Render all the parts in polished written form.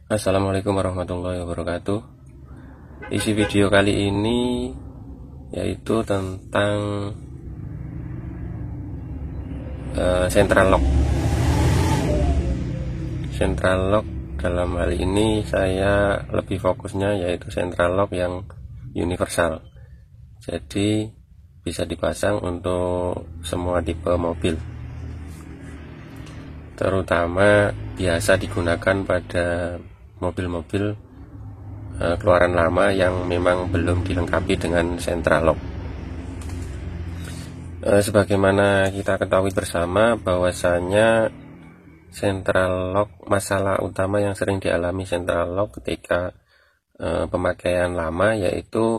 Assalamualaikum warahmatullahi wabarakatuh. Isi video kali ini yaitu tentang central lock. Central lock dalam hal ini saya lebih fokusnya yaitu central lock yang universal. Jadi bisa dipasang untuk semua tipe mobil, terutama biasa digunakan pada mobil-mobil keluaran lama yang memang belum dilengkapi dengan central lock. Sebagaimana kita ketahui bersama bahwasanya central lock, masalah utama yang sering dialami central lock ketika pemakaian lama yaitu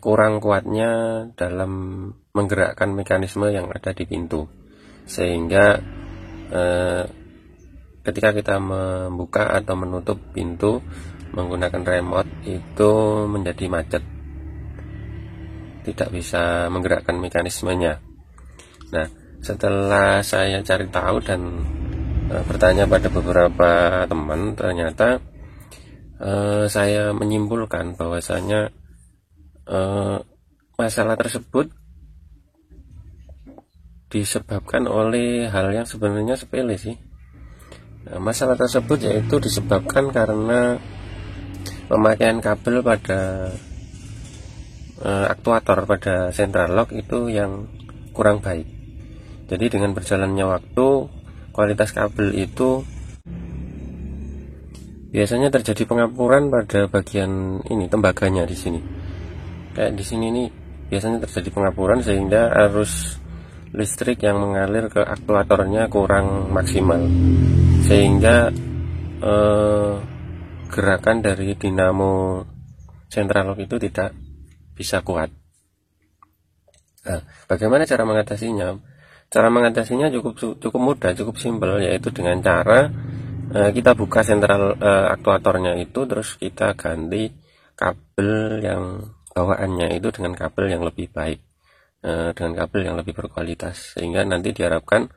kurang kuatnya dalam menggerakkan mekanisme yang ada di pintu, sehingga ketika kita membuka atau menutup pintu menggunakan remote itu menjadi macet, tidak bisa menggerakkan mekanismenya. Nah, setelah saya cari tahu dan bertanya pada beberapa teman, ternyata saya menyimpulkan bahwasanya masalah tersebut disebabkan oleh hal yang sebenarnya sepele sih. Masalah tersebut yaitu disebabkan karena pemakaian kabel pada aktuator pada central lock itu yang kurang baik. Jadi dengan berjalannya waktu, kualitas kabel itu biasanya terjadi pengapuran pada bagian ini, tembaganya di sini. Kayak di sini nih biasanya terjadi pengapuran sehingga arus listrik yang mengalir ke aktuatornya kurang maksimal, sehingga gerakan dari dinamo central lock itu tidak bisa kuat. Nah, bagaimana cara mengatasinya? Cara mengatasinya cukup mudah, cukup simpel, yaitu dengan cara kita buka central aktuatornya itu, terus kita ganti kabel yang bawaannya itu dengan kabel yang lebih baik, dengan kabel yang lebih berkualitas, sehingga nanti diharapkan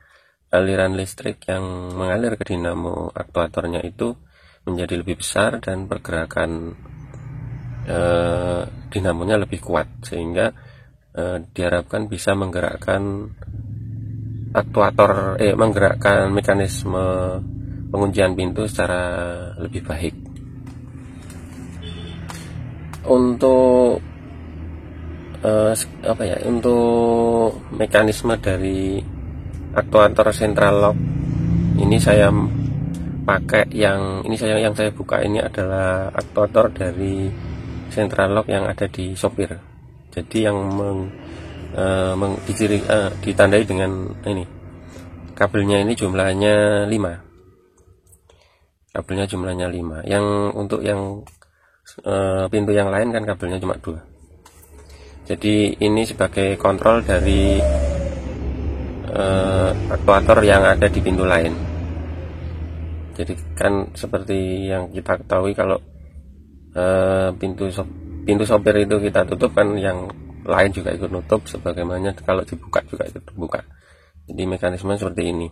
aliran listrik yang mengalir ke dinamo aktuatornya itu menjadi lebih besar dan pergerakan dinamonya lebih kuat, sehingga diharapkan bisa menggerakkan menggerakkan mekanisme penguncian pintu secara lebih baik. Untuk untuk mekanisme dari aktuator central lock ini saya pakai yang saya buka ini adalah aktuator dari central lock yang ada di sopir. Jadi yang ditandai dengan ini, kabelnya ini jumlahnya 5. Kabelnya jumlahnya 5. Yang untuk yang pintu yang lain kan kabelnya cuma 2. Jadi ini sebagai kontrol dari aktuator yang ada di pintu lain. Jadi kan seperti yang kita ketahui, kalau pintu sopir itu kita tutup kan yang lain juga ikut nutup, sebagaimana kalau dibuka juga ikut terbuka. Jadi mekanisme seperti ini.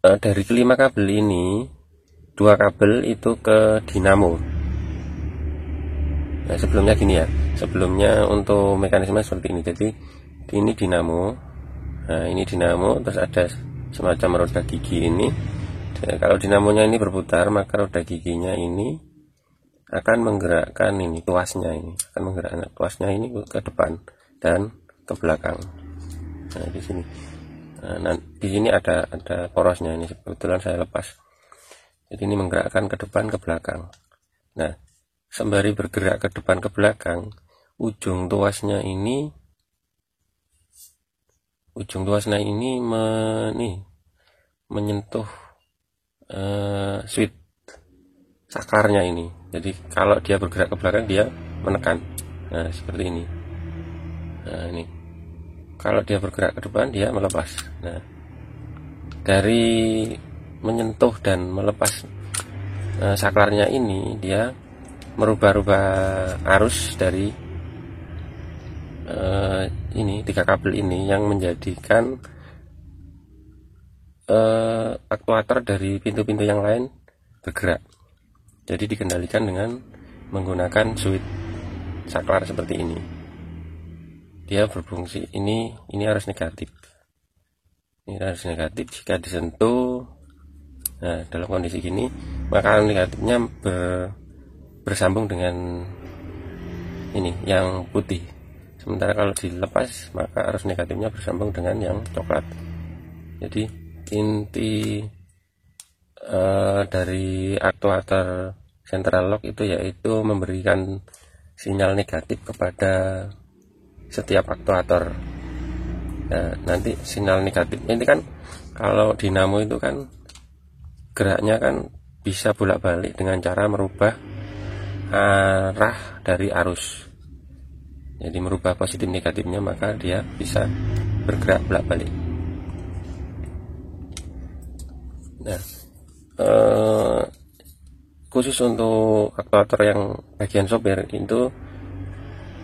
Dari kelima kabel ini, 2 kabel itu ke dinamo. Nah, sebelumnya gini ya, sebelumnya untuk mekanisme seperti ini. Jadi ini dinamo, nah ini dinamo, terus ada semacam roda gigi ini. Dan kalau dinamonya ini berputar, maka roda giginya ini akan menggerakkan ini tuasnya, ini ke depan dan ke belakang. Nah di sini, di sini ada porosnya ini, kebetulan saya lepas. Jadi ini menggerakkan ke depan ke belakang. Nah, sembari bergerak ke depan ke belakang, ujung tuasnya ini menyentuh switch saklarnya ini. Jadi kalau dia bergerak ke belakang, dia menekan. Nah, seperti ini. Nah, ini. Kalau dia bergerak ke depan, dia melepas. Nah, dari menyentuh dan melepas saklarnya ini, dia merubah-rubah arus dari ini 3 kabel ini, yang menjadikan aktuator dari pintu-pintu yang lain bergerak. Jadi dikendalikan dengan menggunakan switch saklar seperti ini. Dia berfungsi ini harus negatif. Ini harus negatif. Jika disentuh, nah dalam kondisi gini maka negatifnya bersambung dengan ini yang putih. Sementara kalau dilepas maka arus negatifnya bersambung dengan yang coklat. Jadi inti dari aktuator central lock itu yaitu memberikan sinyal negatif kepada setiap aktuator. Nah, nanti sinyal negatif ini kan kalau dinamo itu kan geraknya kan bisa bolak-balik dengan cara merubah arah dari arus. Jadi merubah positif negatifnya, maka dia bisa bergerak bolak-balik. Nah, khusus untuk aktuator yang bagian sopir itu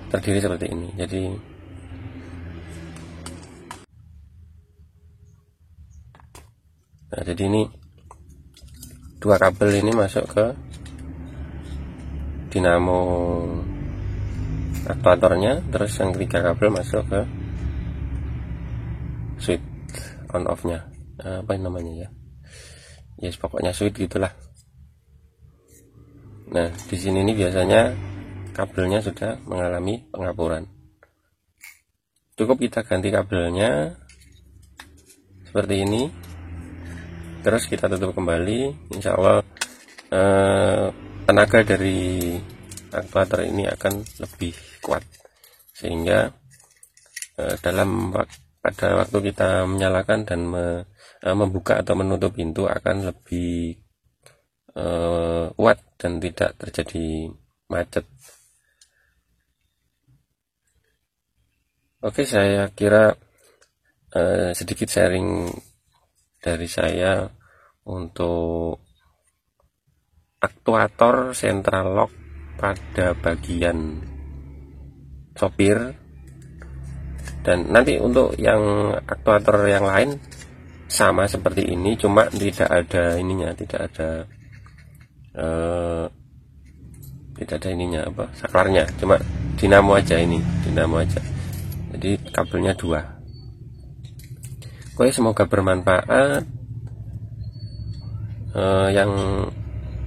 terdiri seperti ini. Jadi ini dua kabel ini masuk ke dinamo aktuatornya, terus yang ketiga kabel masuk ke switch on off nya, apa namanya ya, yes pokoknya switch gitulah. Nah di sini ini biasanya kabelnya sudah mengalami pengapuran, cukup kita ganti kabelnya seperti ini, terus kita tutup kembali. Insya Allah tenaga dari aktuator ini akan lebih kuat, sehingga pada waktu kita menyalakan dan membuka atau menutup pintu akan lebih kuat dan tidak terjadi macet. Oke, saya kira sedikit sharing dari saya untuk aktuator central lock pada bagian sopir. Dan nanti untuk yang aktuator yang lain sama seperti ini, cuma tidak ada ininya, tidak ada ininya apa saklarnya, cuma dinamo aja, ini dinamo aja. Jadi kabelnya dua. Oke, semoga bermanfaat. Yang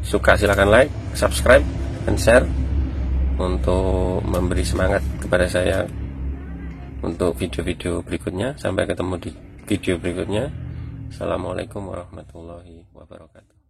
suka silahkan like, subscribe, dan share untuk memberi semangat kepada saya untuk video-video berikutnya. Sampai ketemu di video berikutnya. Assalamualaikum warahmatullahi wabarakatuh.